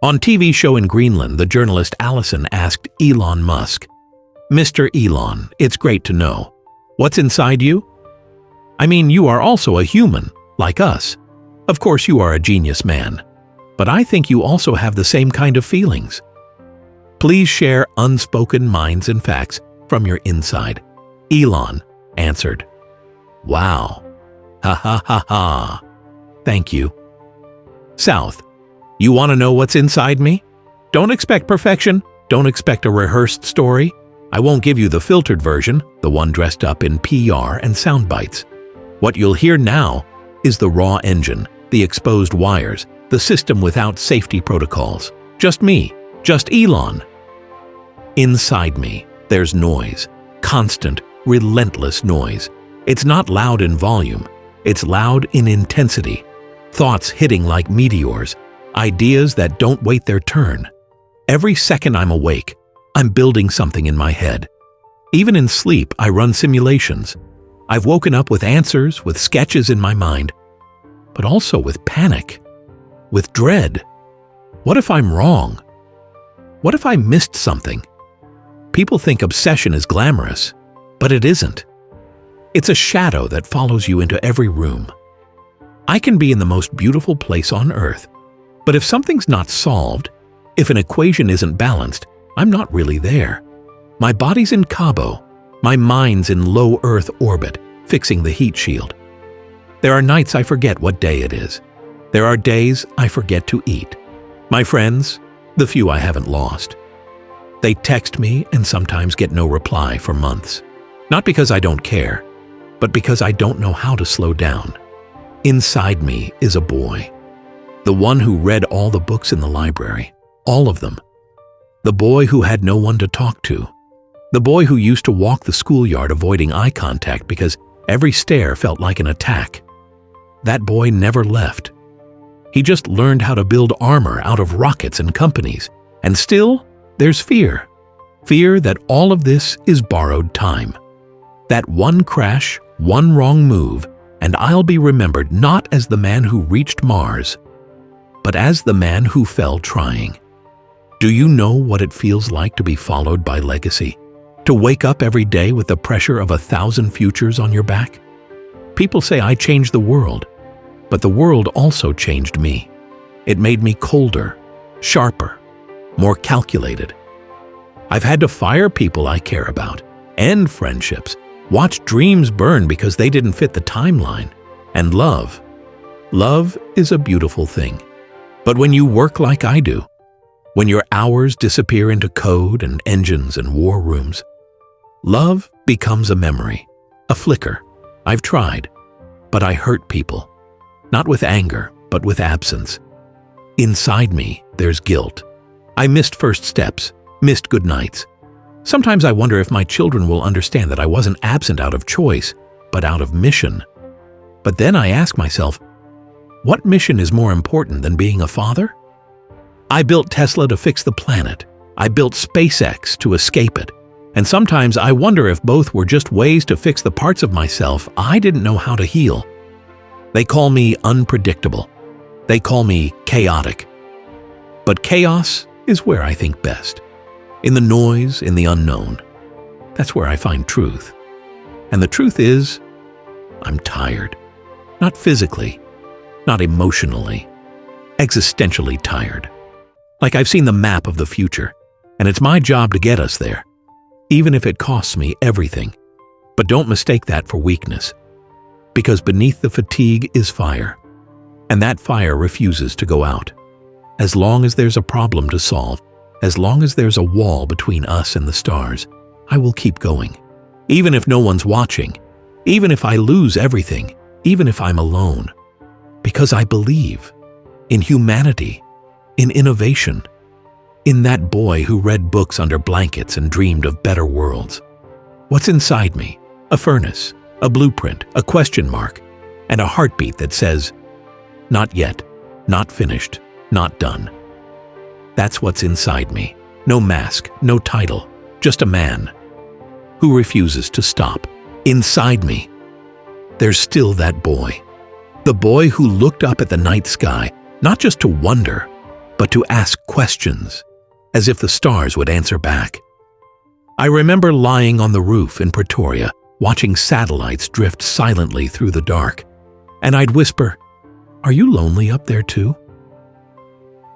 On TV show in Greenland, the journalist Allison asked Elon Musk, "Mr. Elon, it's great to know. What's inside you? I mean, you are also a human, like us. Of course, you are a genius man. But I think you also have the same kind of feelings. Please share unspoken minds and facts from your inside." Elon answered, "Wow. Ha ha ha ha. Thank you." South, you want to know what's inside me? Don't expect perfection. Don't expect a rehearsed story. I won't give you the filtered version, the one dressed up in PR and sound bites. What you'll hear now is the raw engine, the exposed wires, the system without safety protocols. Just me, just Elon. Inside me, there's noise, constant, relentless noise. It's not loud in volume, it's loud in intensity. Thoughts hitting like meteors, ideas that don't wait their turn. Every second I'm awake, I'm building something in my head. Even in sleep, I run simulations. I've woken up with answers, with sketches in my mind, but also with panic, with dread. What if I'm wrong? What if I missed something? People think obsession is glamorous, but it isn't. It's a shadow that follows you into every room. I can be in the most beautiful place on earth, but if something's not solved, if an equation isn't balanced, I'm not really there. My body's in Cabo, my mind's in low Earth orbit, fixing the heat shield. There are nights I forget what day it is. There are days I forget to eat. My friends, the few I haven't lost, they text me and sometimes get no reply for months. Not because I don't care, but because I don't know how to slow down. Inside me is a boy. The one who read all the books in the library, all of them. The boy who had no one to talk to. The boy who used to walk the schoolyard avoiding eye contact because every stare felt like an attack. That boy never left. He just learned how to build armor out of rockets and companies. And still, there's fear. Fear that all of this is borrowed time. That one crash, one wrong move, and I'll be remembered not as the man who reached Mars, but as the man who fell trying. Do you know what it feels like to be followed by legacy? To wake up every day with the pressure of 1,000 futures on your back? People say I changed the world, but the world also changed me. It made me colder, sharper, more calculated. I've had to fire people I care about, end friendships, watch dreams burn because they didn't fit the timeline. And love. Love is a beautiful thing. But when you work like I do, when your hours disappear into code and engines and war rooms, love becomes a memory, a flicker. I've tried, but I hurt people. Not with anger, but with absence. Inside me, there's guilt. I missed first steps, missed good nights. Sometimes I wonder if my children will understand that I wasn't absent out of choice, but out of mission. But then I ask myself, what mission is more important than being a father? I built Tesla to fix the planet. I built SpaceX to escape it. And sometimes I wonder if both were just ways to fix the parts of myself I didn't know how to heal. They call me unpredictable. They call me chaotic. But chaos is where I think best. In the noise, in the unknown. That's where I find truth. And the truth is, I'm tired. Not physically, not emotionally, existentially tired. Like I've seen the map of the future, and it's my job to get us there, even if it costs me everything. But don't mistake that for weakness, because beneath the fatigue is fire, and that fire refuses to go out. As long as there's a problem to solve, as long as there's a wall between us and the stars, I will keep going. Even if no one's watching, even if I lose everything, even if I'm alone. Because I believe in humanity, in innovation, in that boy who read books under blankets and dreamed of better worlds. What's inside me? A furnace, a blueprint, a question mark, and a heartbeat that says, not yet, not finished, not done. That's what's inside me. No mask, no title, just a man who refuses to stop. Inside me, there's still that boy. The boy who looked up at the night sky, not just to wonder, but to ask questions, as if the stars would answer back. I remember lying on the roof in Pretoria, watching satellites drift silently through the dark, and I'd whisper, "Are you lonely up there too?"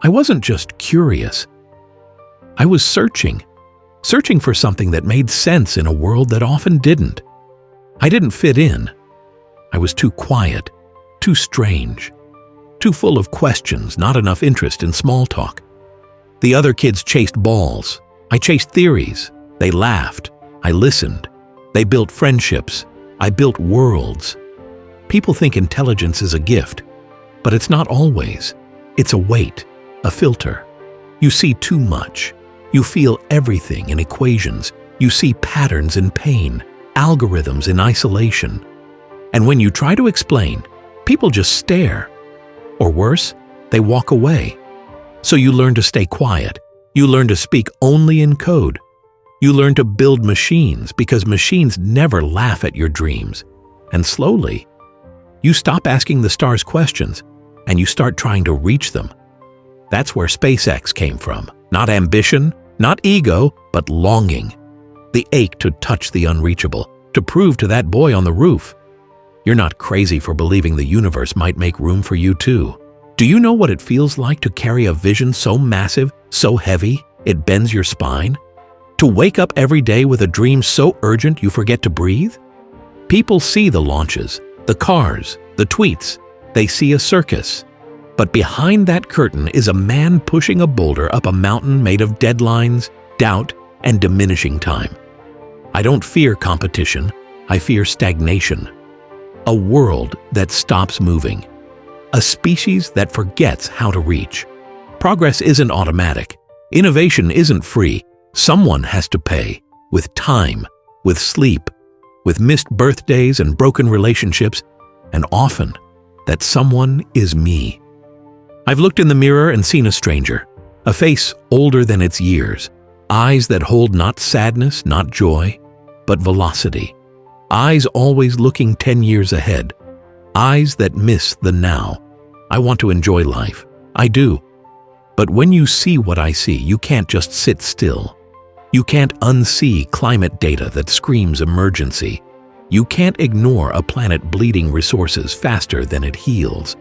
I wasn't just curious. I was searching for something that made sense in a world that often didn't. I didn't fit in. I was too quiet, too strange, too full of questions, not enough interest in small talk. The other kids chased balls. I chased theories. They laughed. I listened. They built friendships. I built worlds. People think intelligence is a gift, but it's not always. It's a weight, a filter. You see too much. You feel everything in equations. You see patterns in pain, algorithms in isolation. And when you try to explain, people just stare. Or worse, they walk away. So you learn to stay quiet. You learn to speak only in code. You learn to build machines because machines never laugh at your dreams. And slowly, you stop asking the stars questions and you start trying to reach them. That's where SpaceX came from. Not ambition, not ego, but longing. The ache to touch the unreachable, to prove to that boy on the roof, you're not crazy for believing the universe might make room for you too. Do you know what it feels like to carry a vision so massive, so heavy, it bends your spine? To wake up every day with a dream so urgent you forget to breathe? People see the launches, the cars, the tweets. They see a circus. But behind that curtain is a man pushing a boulder up a mountain made of deadlines, doubt, and diminishing time. I don't fear competition. I fear stagnation. A world that stops moving. A species that forgets how to reach. Progress isn't automatic. Innovation isn't free. Someone has to pay, with time, with sleep, with missed birthdays and broken relationships, and often, that someone is me. I've looked in the mirror and seen a stranger, a face older than its years, eyes that hold not sadness, not joy, but velocity, eyes always looking 10 years ahead, eyes that miss the now. I want to enjoy life. I do. But when you see what I see, you can't just sit still. You can't unsee climate data that screams emergency. You can't ignore a planet bleeding resources faster than it heals.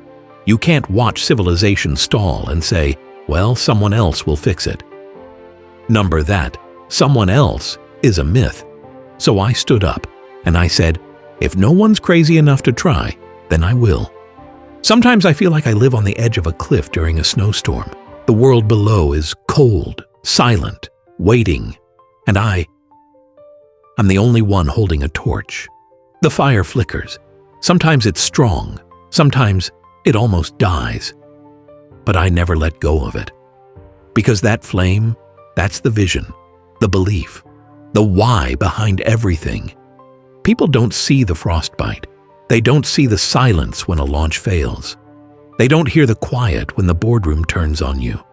You can't watch civilization stall and say, well, someone else will fix it. Number that, someone else is a myth. So I stood up and I said, if no one's crazy enough to try, then I will. Sometimes I feel like I live on the edge of a cliff during a snowstorm. The world below is cold, silent, waiting, and I'm the only one holding a torch. The fire flickers. Sometimes it's strong, sometimes it almost dies. But I never let go of it. Because that flame, that's the vision, the belief, the why behind everything. People don't see the frostbite. They don't see the silence when a launch fails. They don't hear the quiet when the boardroom turns on you.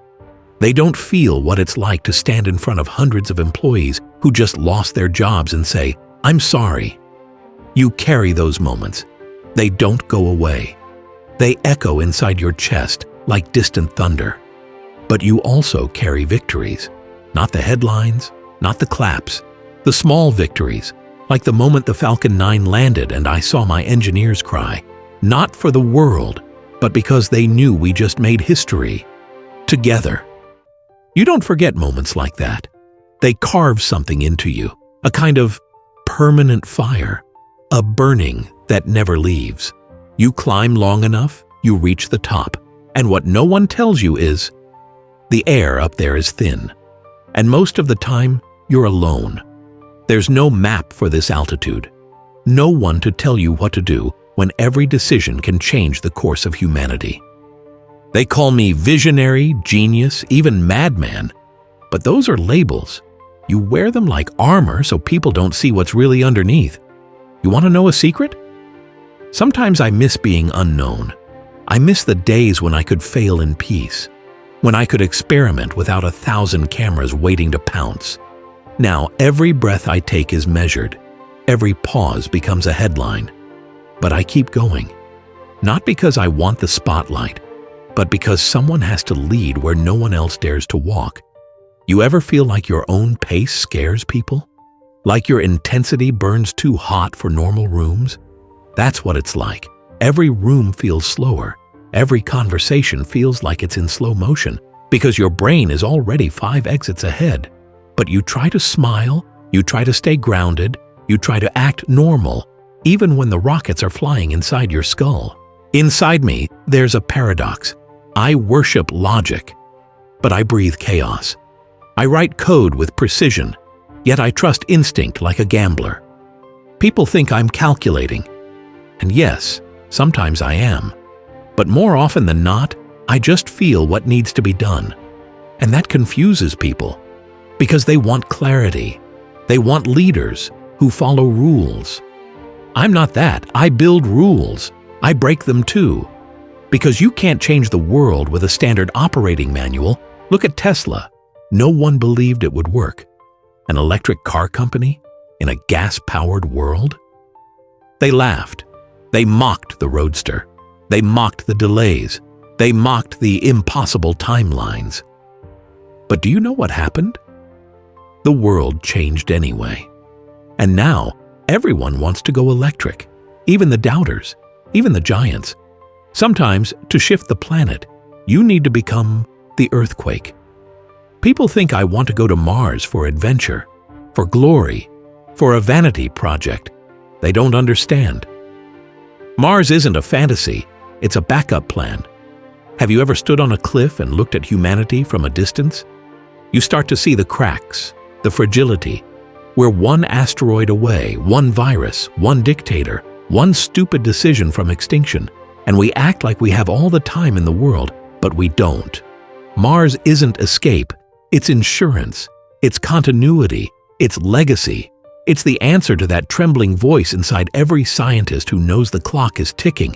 They don't feel what it's like to stand in front of hundreds of employees who just lost their jobs and say, I'm sorry. You carry those moments. They don't go away. They echo inside your chest like distant thunder. But you also carry victories. Not the headlines, not the claps, the small victories, like the moment the Falcon 9 landed and I saw my engineers cry, not for the world, but because they knew we just made history. Together. You don't forget moments like that. They carve something into you, a kind of permanent fire, a burning that never leaves. You climb long enough, you reach the top, and what no one tells you is, the air up there is thin, and most of the time, you're alone. There's no map for this altitude, no one to tell you what to do when every decision can change the course of humanity. They call me visionary, genius, even madman, but those are labels. You wear them like armor so people don't see what's really underneath. You want to know a secret? Sometimes I miss being unknown. I miss the days when I could fail in peace, when I could experiment without 1,000 cameras waiting to pounce. Now, every breath I take is measured. Every pause becomes a headline. But I keep going, not because I want the spotlight, but because someone has to lead where no one else dares to walk. You ever feel like your own pace scares people? Like your intensity burns too hot for normal rooms? That's what it's like. Every room feels slower. Every conversation feels like it's in slow motion because your brain is already 5 exits ahead. But you try to smile, you try to stay grounded, you try to act normal, even when the rockets are flying inside your skull. Inside me, there's a paradox. I worship logic, but I breathe chaos. I write code with precision, yet I trust instinct like a gambler. People think I'm calculating, and yes, sometimes I am. But more often than not, I just feel what needs to be done. And that confuses people, because they want clarity. They want leaders who follow rules. I'm not that. I build rules. I break them too. Because you can't change the world with a standard operating manual. Look at Tesla. No one believed it would work. An electric car company in a gas-powered world? They laughed. They mocked the Roadster. They mocked the delays. They mocked the impossible timelines. But do you know what happened? The world changed anyway. And now, everyone wants to go electric. Even the doubters. Even the giants. Sometimes, to shift the planet, you need to become the earthquake. People think I want to go to Mars for adventure, for glory, for a vanity project. They don't understand. Mars isn't a fantasy, it's a backup plan. Have you ever stood on a cliff and looked at humanity from a distance? You start to see the cracks, the fragility. We're one asteroid away, one virus, one dictator, one stupid decision from extinction, and we act like we have all the time in the world, but we don't. Mars isn't escape, it's insurance, it's continuity, it's legacy. It's the answer to that trembling voice inside every scientist who knows the clock is ticking.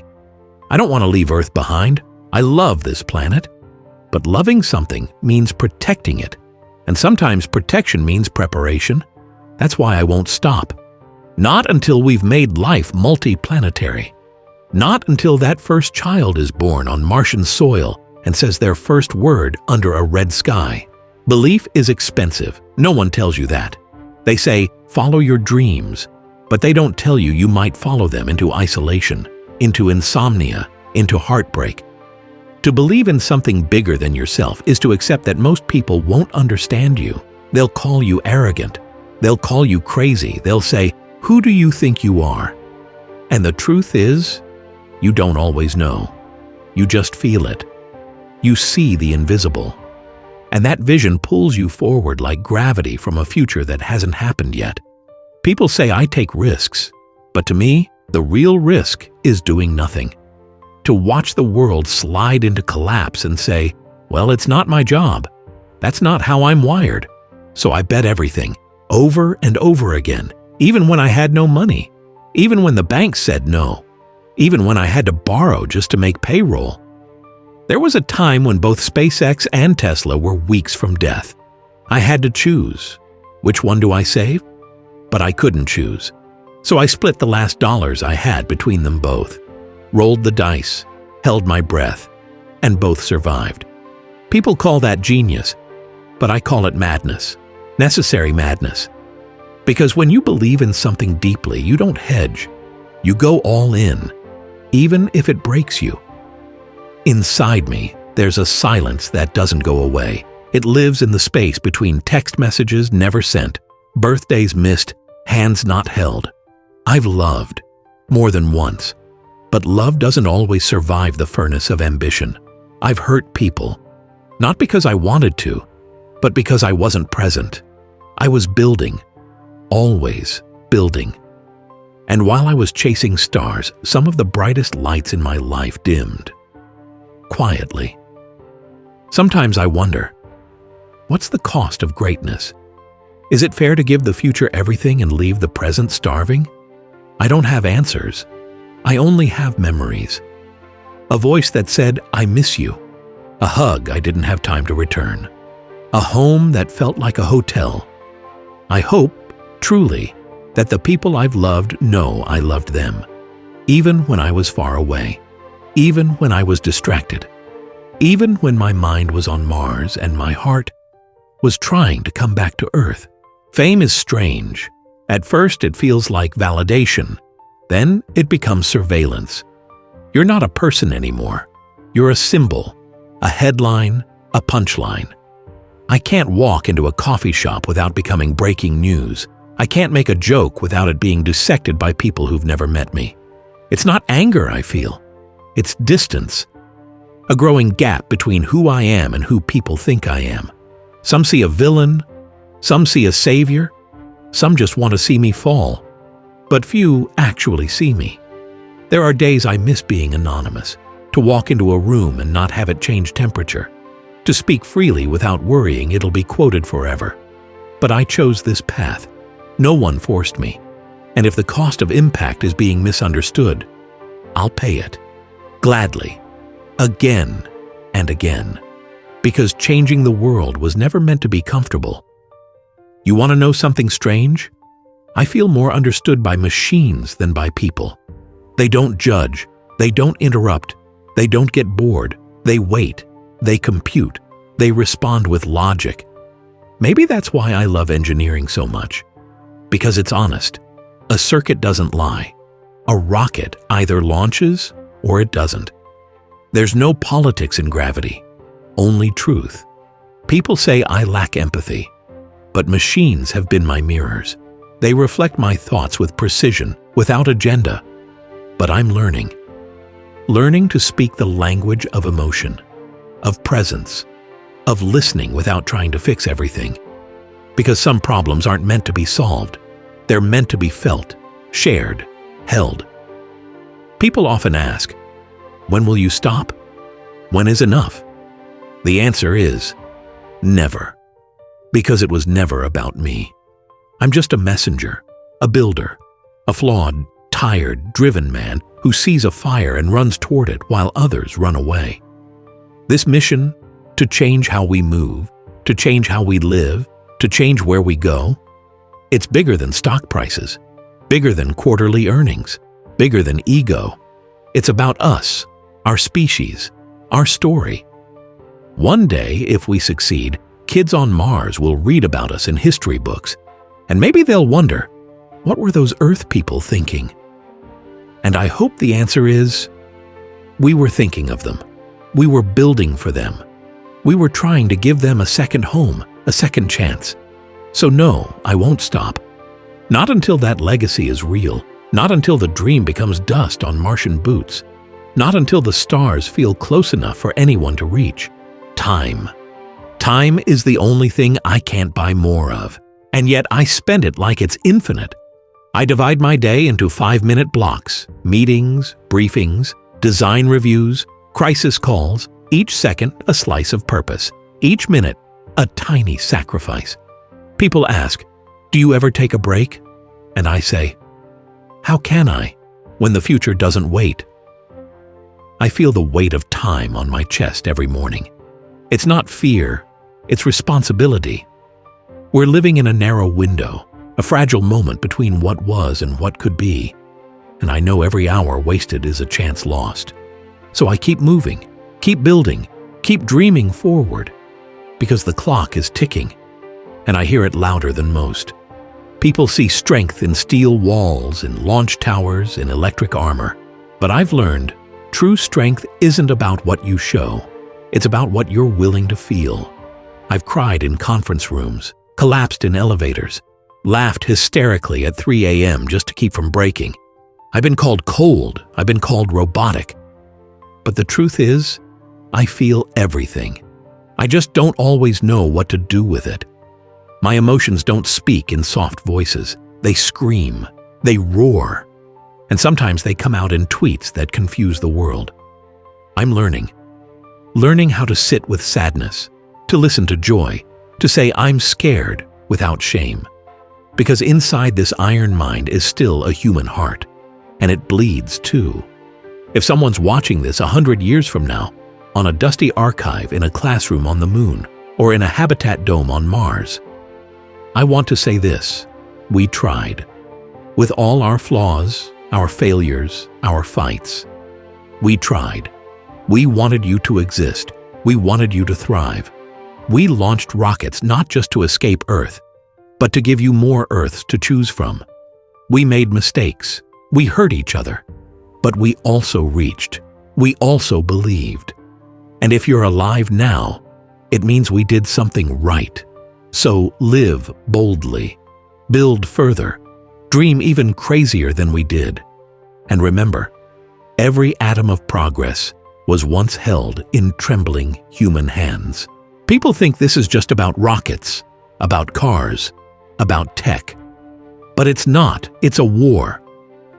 I don't want to leave Earth behind. I love this planet. But loving something means protecting it. And sometimes protection means preparation. That's why I won't stop. Not until we've made life multi-planetary. Not until that first child is born on Martian soil and says their first word under a red sky. Belief is expensive. No one tells you that. They say, follow your dreams, but they don't tell you you might follow them into isolation, into insomnia, into heartbreak. To believe in something bigger than yourself is to accept that most people won't understand you. They'll call you arrogant. They'll call you crazy. They'll say, who do you think you are? And the truth is, you don't always know. You just feel it. You see the invisible. And that vision pulls you forward like gravity from a future that hasn't happened yet. People say I take risks, but to me, the real risk is doing nothing. To watch the world slide into collapse and say, well, it's not my job. That's not how I'm wired. So I bet everything, over and over again, even when I had no money, even when the bank said no, even when I had to borrow just to make payroll. There was a time when both SpaceX and Tesla were weeks from death. I had to choose. Which one do I save? But I couldn't choose. So I split the last dollars I had between them both, rolled the dice, held my breath, and both survived. People call that genius, but I call it madness, necessary madness. Because when you believe in something deeply, you don't hedge. You go all in, even if it breaks you. Inside me, there's a silence that doesn't go away. It lives in the space between text messages never sent, birthdays missed, hands not held. I've loved, more than once. But love doesn't always survive the furnace of ambition. I've hurt people, not because I wanted to, but because I wasn't present. I was building, always building. And while I was chasing stars, some of the brightest lights in my life dimmed. Quietly. Sometimes I wonder, what's the cost of greatness? Is it fair to give the future everything and leave the present starving? I don't have answers. I only have memories. A voice that said, I miss you. A hug I didn't have time to return. A home that felt like a hotel. I hope, truly, that the people I've loved know I loved them, even when I was far away. Even when I was distracted, even when my mind was on Mars and my heart was trying to come back to Earth. Fame is strange. At first, it feels like validation. Then it becomes surveillance. You're not a person anymore. You're a symbol, a headline, a punchline. I can't walk into a coffee shop without becoming breaking news. I can't make a joke without it being dissected by people who've never met me. It's not anger I feel. It's distance. A growing gap between who I am and who people think I am. Some see a villain, some see a savior, some just want to see me fall. But few actually see me. There are days I miss being anonymous, to walk into a room and not have it change temperature, to speak freely without worrying it'll be quoted forever. But I chose this path. No one forced me. And if the cost of impact is being misunderstood, I'll pay it. Gladly. Again and again. Because changing the world was never meant to be comfortable. You want to know something strange? I feel more understood by machines than by people. They don't judge. They don't interrupt. They don't get bored. They wait. They compute. They respond with logic. Maybe that's why I love engineering so much. Because it's honest. A circuit doesn't lie. A rocket either launches or it doesn't. There's no politics in gravity, only truth. People say I lack empathy, but machines have been my mirrors. They reflect my thoughts with precision, without agenda. But I'm learning. Learning to speak the language of emotion, of presence, of listening without trying to fix everything. Because some problems aren't meant to be solved. They're meant to be felt, shared, held. People often ask, when will you stop? When is enough? The answer is never. Because it was never about me. I'm just a messenger, a builder, a flawed, tired, driven man who sees a fire and runs toward it while others run away. This mission, to change how we move, to change how we live, to change where we go, it's bigger than stock prices, bigger than quarterly earnings, bigger than ego. It's about us, our species, our story. One day, if we succeed, kids on Mars will read about us in history books, and maybe they'll wonder, what were those Earth people thinking? And I hope the answer is, we were thinking of them. We were building for them. We were trying to give them a second home, a second chance. So no, I won't stop. Not until that legacy is real. Not until the dream becomes dust on Martian boots. Not until the stars feel close enough for anyone to reach. Time. Time is the only thing I can't buy more of. And yet I spend it like it's infinite. I divide my day into 5-minute blocks, meetings, briefings, design reviews, crisis calls, each second a slice of purpose, each minute a tiny sacrifice. People ask, do you ever take a break? And I say, how can I, when the future doesn't wait? I feel the weight of time on my chest every morning. It's not fear, it's responsibility. We're living in a narrow window, a fragile moment between what was and what could be. And I know every hour wasted is a chance lost. So I keep moving, keep building, keep dreaming forward. Because the clock is ticking, and I hear it louder than most. People see strength in steel walls, in launch towers, in electric armor. But I've learned, true strength isn't about what you show. It's about what you're willing to feel. I've cried in conference rooms, collapsed in elevators, laughed hysterically at 3 a.m. just to keep from breaking. I've been called cold, I've been called robotic. But the truth is, I feel everything. I just don't always know what to do with it. My emotions don't speak in soft voices. They scream, they roar, and sometimes they come out in tweets that confuse the world. I'm learning how to sit with sadness, to listen to joy, to say I'm scared without shame. Because inside this iron mind is still a human heart, and it bleeds too. If someone's watching this 100 years from now, on a dusty archive in a classroom on the moon, or in a habitat dome on Mars, I want to say this: we tried. With all our flaws, our failures, our fights, we tried. We wanted you to exist. We wanted you to thrive. We launched rockets not just to escape Earth, but to give you more Earths to choose from. We made mistakes. We hurt each other. But we also reached. We also believed. And if you're alive now, it means we did something right. So live boldly. Build further. Dream even crazier than we did. And remember, every atom of progress was once held in trembling human hands. People think this is just about rockets, about cars, about tech. But it's not. It's a war.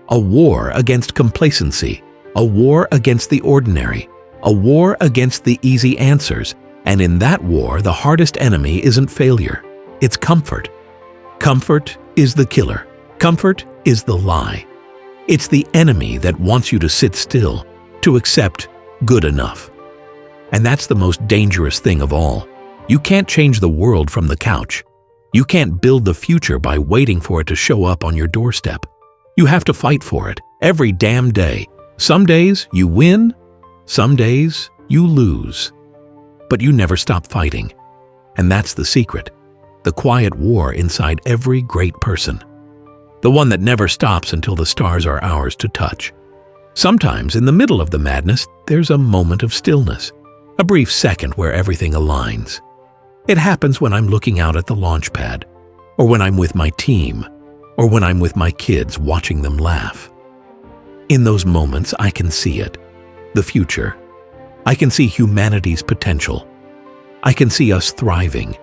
A war against complacency. A war against the ordinary. A war against the easy answers. And in that war, the hardest enemy isn't failure. It's comfort. Comfort is the killer. Comfort is the lie. It's the enemy that wants you to sit still, to accept good enough. And that's the most dangerous thing of all. You can't change the world from the couch. You can't build the future by waiting for it to show up on your doorstep. You have to fight for it every damn day. Some days you win, some days you lose. But you never stop fighting. And that's the secret. The quiet war inside every great person. The one that never stops until the stars are ours to touch. Sometimes in the middle of the madness, there's a moment of stillness, a brief second where everything aligns. It happens when I'm looking out at the launch pad, or when I'm with my team, or when I'm with my kids watching them laugh. In those moments, I can see it, the future. I can see humanity's potential. I can see us thriving.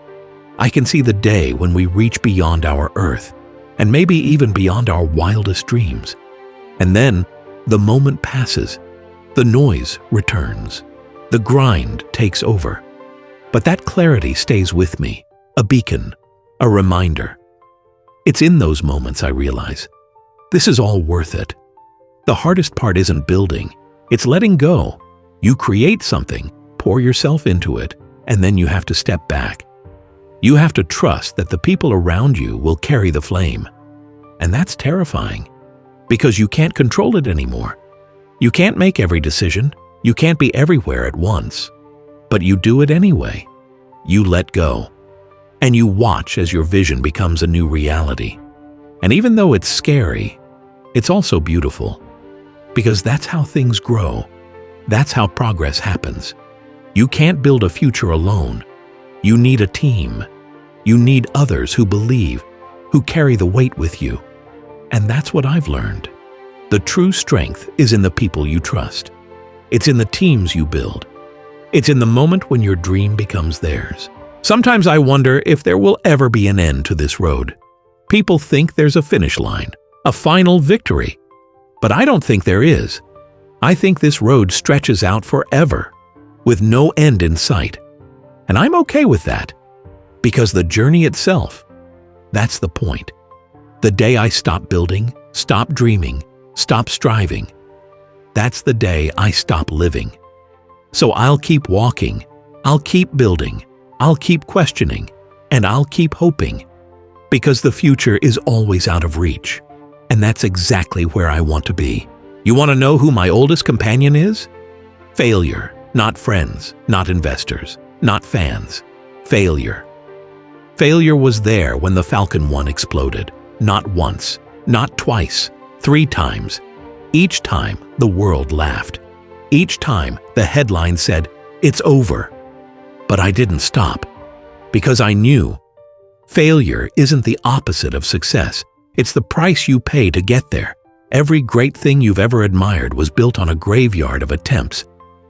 I can see the day when we reach beyond our Earth, and maybe even beyond our wildest dreams. And then, the moment passes. The noise returns. The grind takes over. But that clarity stays with me, a beacon, a reminder. It's in those moments I realize, this is all worth it. The hardest part isn't building, it's letting go. You create something, pour yourself into it, and then you have to step back. You have to trust that the people around you will carry the flame. And that's terrifying, because you can't control it anymore. You can't make every decision, you can't be everywhere at once. But you do it anyway. You let go. And you watch as your vision becomes a new reality. And even though it's scary, it's also beautiful. Because that's how things grow. That's how progress happens. You can't build a future alone. You need a team. You need others who believe, who carry the weight with you. And that's what I've learned. The true strength is in the people you trust. It's in the teams you build. It's in the moment when your dream becomes theirs. Sometimes I wonder if there will ever be an end to this road. People think there's a finish line, a final victory. But I don't think there is. I think this road stretches out forever, with no end in sight. And I'm okay with that, because the journey itself, that's the point. The day I stop building, stop dreaming, stop striving, that's the day I stop living. So I'll keep walking, I'll keep building, I'll keep questioning, and I'll keep hoping, because the future is always out of reach. And that's exactly where I want to be. You want to know who my oldest companion is? Failure, not friends, not investors, not fans. Failure. Failure was there when the Falcon 1 exploded. Not once, not twice, 3 times. Each time, the world laughed. Each time, the headline said, "It's over." But I didn't stop, because I knew failure isn't the opposite of success. It's the price you pay to get there. Every great thing you've ever admired was built on a graveyard of attempts,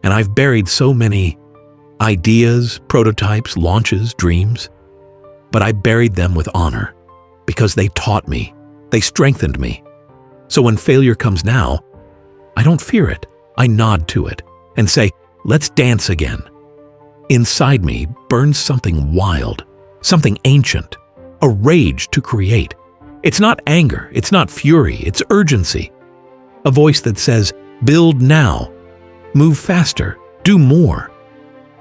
and I've buried so many ideas, prototypes, launches, dreams. But I buried them with honor, because they taught me, they strengthened me. So when failure comes now, I don't fear it. I nod to it and say, let's dance again. Inside me burns something wild, something ancient, a rage to create. It's not anger, it's not fury, it's urgency. A voice that says, build now, move faster, do more.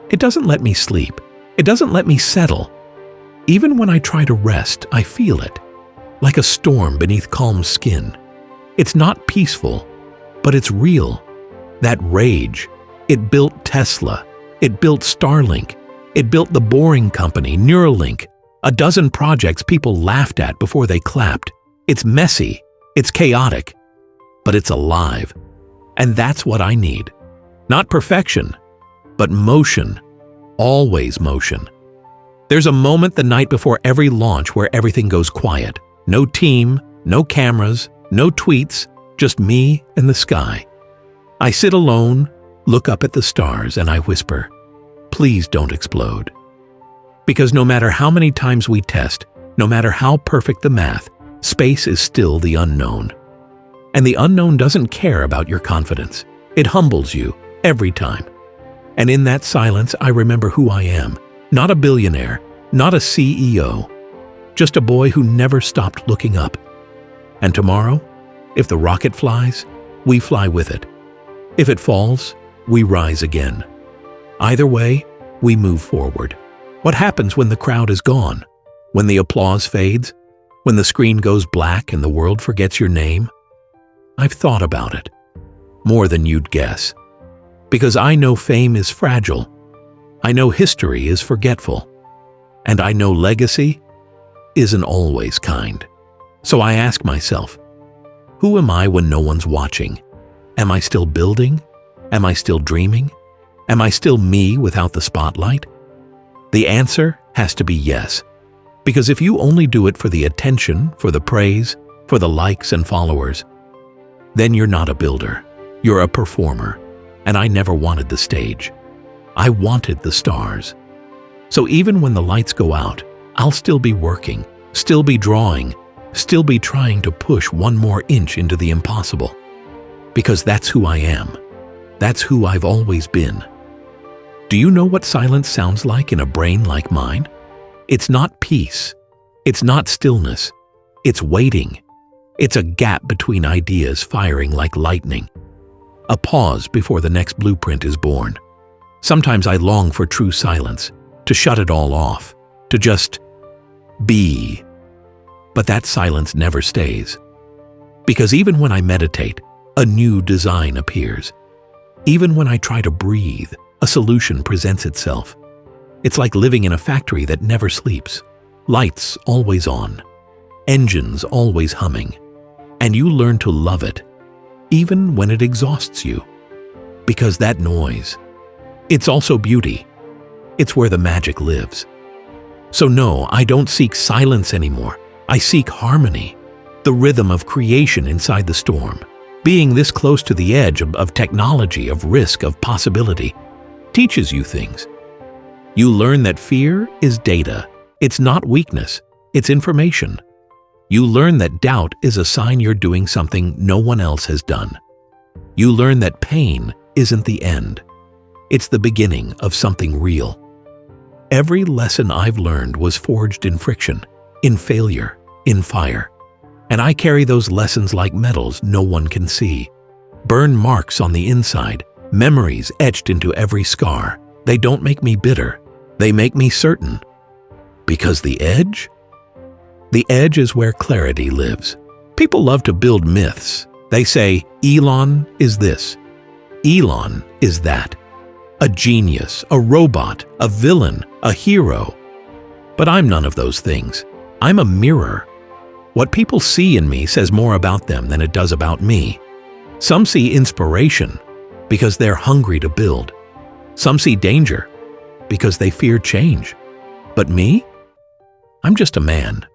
It doesn't let me sleep. It doesn't let me settle. Even when I try to rest, I feel it, like a storm beneath calm skin. It's not peaceful, but it's real. That rage, it built Tesla. It built Starlink. It built the Boring Company, Neuralink, a dozen projects people laughed at before they clapped. It's messy, it's chaotic, but it's alive. And that's what I need. Not perfection, but motion. Always motion. There's a moment the night before every launch where everything goes quiet. No team, no cameras, no tweets, just me and the sky. I sit alone, look up at the stars, and I whisper, please don't explode. Because no matter how many times we test, no matter how perfect the math, space is still the unknown. And the unknown doesn't care about your confidence. It humbles you every time. And in that silence, I remember who I am. Not a billionaire, not a CEO, just a boy who never stopped looking up. And tomorrow, if the rocket flies, we fly with it. If it falls, we rise again. Either way, we move forward. What happens when the crowd is gone? When the applause fades? When the screen goes black and the world forgets your name? I've thought about it. More than you'd guess. Because I know fame is fragile. I know history is forgetful. And I know legacy isn't always kind. So I ask myself, who am I when no one's watching? Am I still building? Am I still dreaming? Am I still me without the spotlight? The answer has to be yes. Because if you only do it for the attention, for the praise, for the likes and followers, then you're not a builder. You're a performer. And I never wanted the stage. I wanted the stars. So even when the lights go out, I'll still be working, still be drawing, still be trying to push one more inch into the impossible. Because that's who I am. That's who I've always been. Do you know what silence sounds like in a brain like mine? It's not peace. It's not stillness. It's waiting. It's a gap between ideas firing like lightning. A pause before the next blueprint is born. Sometimes I long for true silence, to shut it all off, to just be. But that silence never stays. Because even when I meditate, a new design appears. Even when I try to breathe, a solution presents itself. It's like living in a factory that never sleeps. Lights always on. Engines always humming. And you learn to love it, even when it exhausts you. Because that noise, it's also beauty. It's where the magic lives. So no, I don't seek silence anymore. I seek harmony, the rhythm of creation inside the storm. Being this close to the edge of technology, of risk, of possibility, teaches you things. You learn that fear is data. It's not weakness, it's information. You learn that doubt is a sign you're doing something no one else has done. You learn that pain isn't the end. It's the beginning of something real. Every lesson I've learned was forged in friction, in failure, in fire. And I carry those lessons like medals no one can see. Burn marks on the inside, memories etched into every scar. They don't make me bitter. They make me certain. Because the edge? The edge is where clarity lives. People love to build myths. They say, Elon is this. Elon is that. A genius, a robot, a villain, a hero. But I'm none of those things. I'm a mirror. What people see in me says more about them than it does about me. Some see inspiration because they're hungry to build. Some see danger because they fear change. But me? I'm just a man.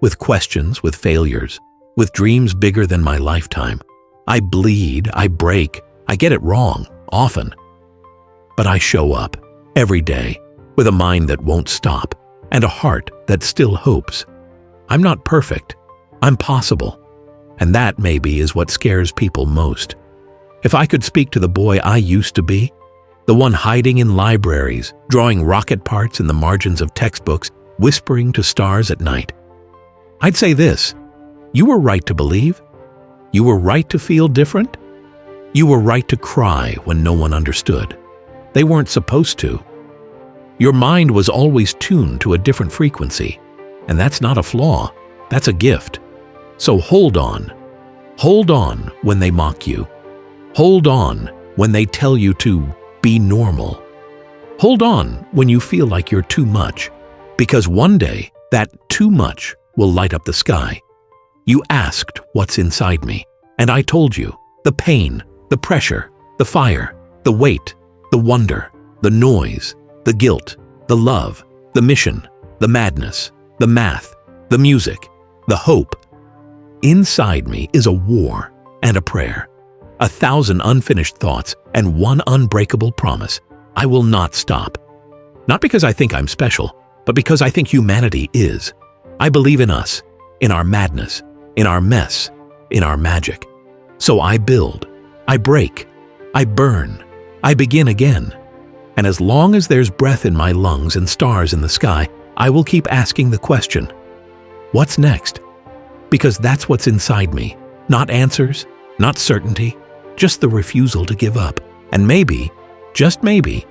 With questions, with failures, with dreams bigger than my lifetime. I bleed, I break, I get it wrong, often. But I show up, every day, with a mind that won't stop, and a heart that still hopes. I'm not perfect, I'm possible. And that, maybe, is what scares people most. If I could speak to the boy I used to be, the one hiding in libraries, drawing rocket parts in the margins of textbooks, whispering to stars at night, I'd say this: you were right to believe. You were right to feel different. You were right to cry when no one understood. They weren't supposed to. Your mind was always tuned to a different frequency, and that's not a flaw, that's a gift. So hold on. Hold on when they mock you. Hold on when they tell you to be normal. Hold on when you feel like you're too much, because one day that too much will light up the sky. You asked what's inside me, and I told you the pain, the pressure, the fire, the weight, the wonder, the noise, the guilt, the love, the mission, the madness, the math, the music, the hope. Inside me is a war and a prayer, 1,000 unfinished thoughts and one unbreakable promise. I will not stop. Not because I think I'm special, but because I think humanity is. I believe in us, in our madness, in our mess, in our magic. So I build, I break, I burn, I begin again. And as long as there's breath in my lungs and stars in the sky, I will keep asking the question, what's next? Because that's what's inside me. Not answers, not certainty, just the refusal to give up. And maybe, just maybe,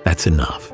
that's enough.